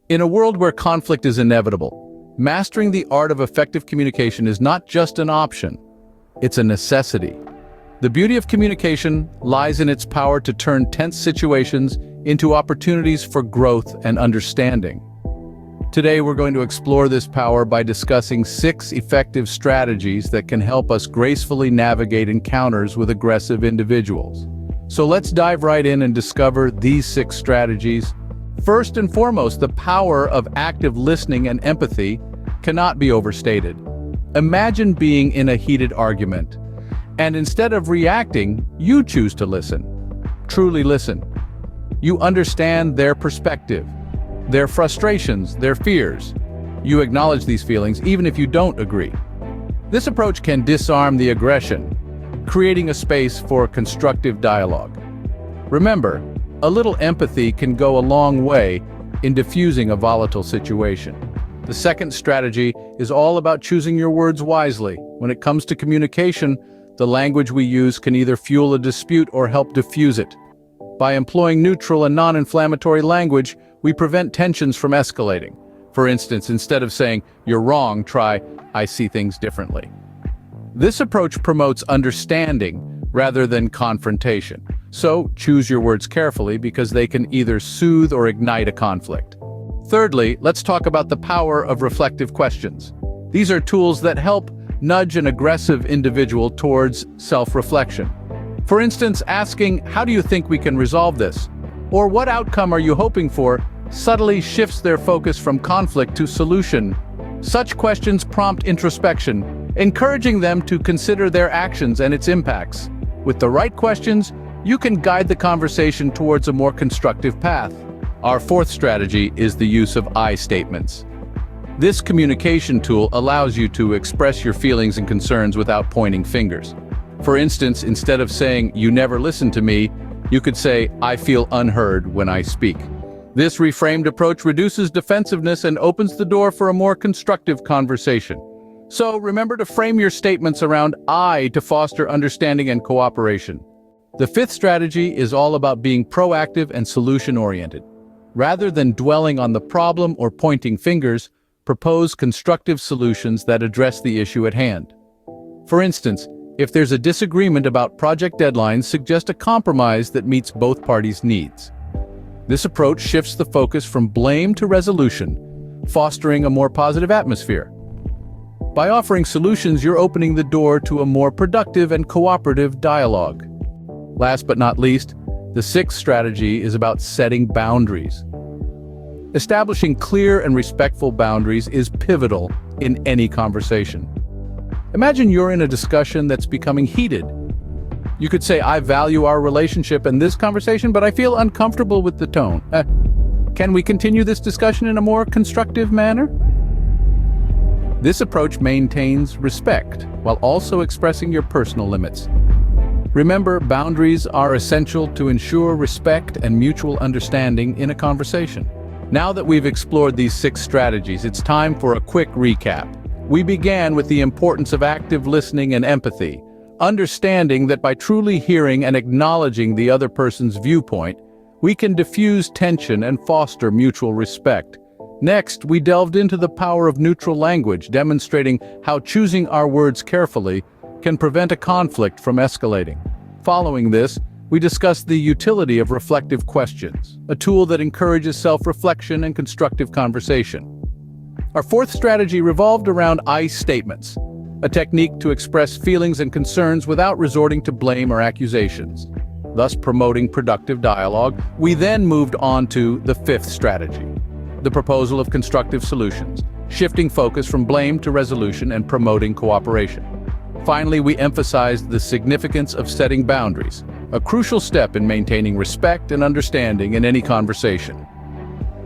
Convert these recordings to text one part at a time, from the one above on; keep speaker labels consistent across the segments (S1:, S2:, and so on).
S1: In a world where conflict is inevitable, mastering the art of effective communication is not just an option, it's a necessity. The beauty of communication lies in its power to turn tense situations into opportunities for growth and understanding. Today, we're going to explore this power by discussing 6 effective strategies that can help us gracefully navigate encounters with aggressive individuals. So let's dive right in and discover these 6 strategies. First and foremost, the power of active listening and empathy cannot be overstated. Imagine being in a heated argument, and instead of reacting, you choose to listen. Truly listen. You understand their perspective, their frustrations, their fears. You acknowledge these feelings even if you don't agree. This approach can disarm the aggression, creating a space for constructive dialogue. Remember, a little empathy can go a long way in diffusing a volatile situation. The second strategy is all about choosing your words wisely. When it comes to communication, the language we use can either fuel a dispute or help diffuse it. By employing neutral and non-inflammatory language, we prevent tensions from escalating. For instance, instead of saying, "You're wrong," try, "I see things differently." This approach promotes understanding rather than confrontation. So, choose your words carefully because they can either soothe or ignite a conflict. Thirdly, let's talk about the power of reflective questions. These are tools that help nudge an aggressive individual towards self-reflection. For instance, asking, "How do you think we can resolve this?" or "What outcome are you hoping for?" subtly shifts their focus from conflict to solution. Such questions prompt introspection, encouraging them to consider their actions and its impacts. With the right questions, you can guide the conversation towards a more constructive path. Our fourth strategy is the use of I statements. This communication tool allows you to express your feelings and concerns without pointing fingers. For instance, instead of saying, "You never listen to me," you could say, "I feel unheard when I speak." This reframed approach reduces defensiveness and opens the door for a more constructive conversation. So remember to frame your statements around I to foster understanding and cooperation. The fifth strategy is all about being proactive and solution-oriented. Rather than dwelling on the problem or pointing fingers, propose constructive solutions that address the issue at hand. For instance, if there's a disagreement about project deadlines, suggest a compromise that meets both parties' needs. This approach shifts the focus from blame to resolution, fostering a more positive atmosphere. By offering solutions, you're opening the door to a more productive and cooperative dialogue. Last but not least, the sixth strategy is about setting boundaries. Establishing clear and respectful boundaries is pivotal in any conversation. Imagine you're in a discussion that's becoming heated. You could say, "I value our relationship and this conversation, but I feel uncomfortable with the tone. Can we continue this discussion in a more constructive manner?" This approach maintains respect while also expressing your personal limits. Remember, boundaries are essential to ensure respect and mutual understanding in a conversation. Now that we've explored these 6 strategies, it's time for a quick recap. We began with the importance of active listening and empathy, understanding that by truly hearing and acknowledging the other person's viewpoint, we can diffuse tension and foster mutual respect. Next, we delved into the power of neutral language, demonstrating how choosing our words carefully can prevent a conflict from escalating. Following this, we discussed the utility of reflective questions, a tool that encourages self-reflection and constructive conversation. Our fourth strategy revolved around I statements, a technique to express feelings and concerns without resorting to blame or accusations, thus promoting productive dialogue. We then moved on to the fifth strategy, the proposal of constructive solutions, shifting focus from blame to resolution and promoting cooperation. Finally, we emphasized the significance of setting boundaries, a crucial step in maintaining respect and understanding in any conversation.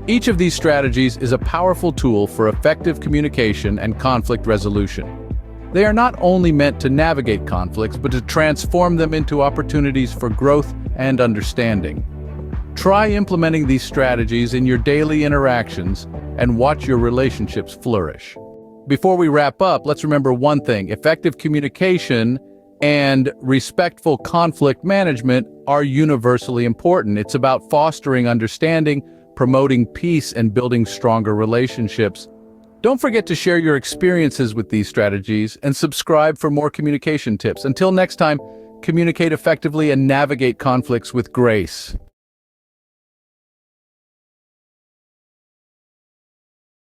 S1: Each of these strategies is a powerful tool for effective communication and conflict resolution. They are not only meant to navigate conflicts, but to transform them into opportunities for growth and understanding. Try implementing these strategies in your daily interactions and watch your relationships flourish. Before we wrap up, let's remember one thing: effective communication and respectful conflict management are universally important. It's about fostering understanding, promoting peace and building stronger relationships. Don't forget to share your experiences with these strategies and subscribe for more communication tips. Until next time, communicate effectively and navigate conflicts with grace.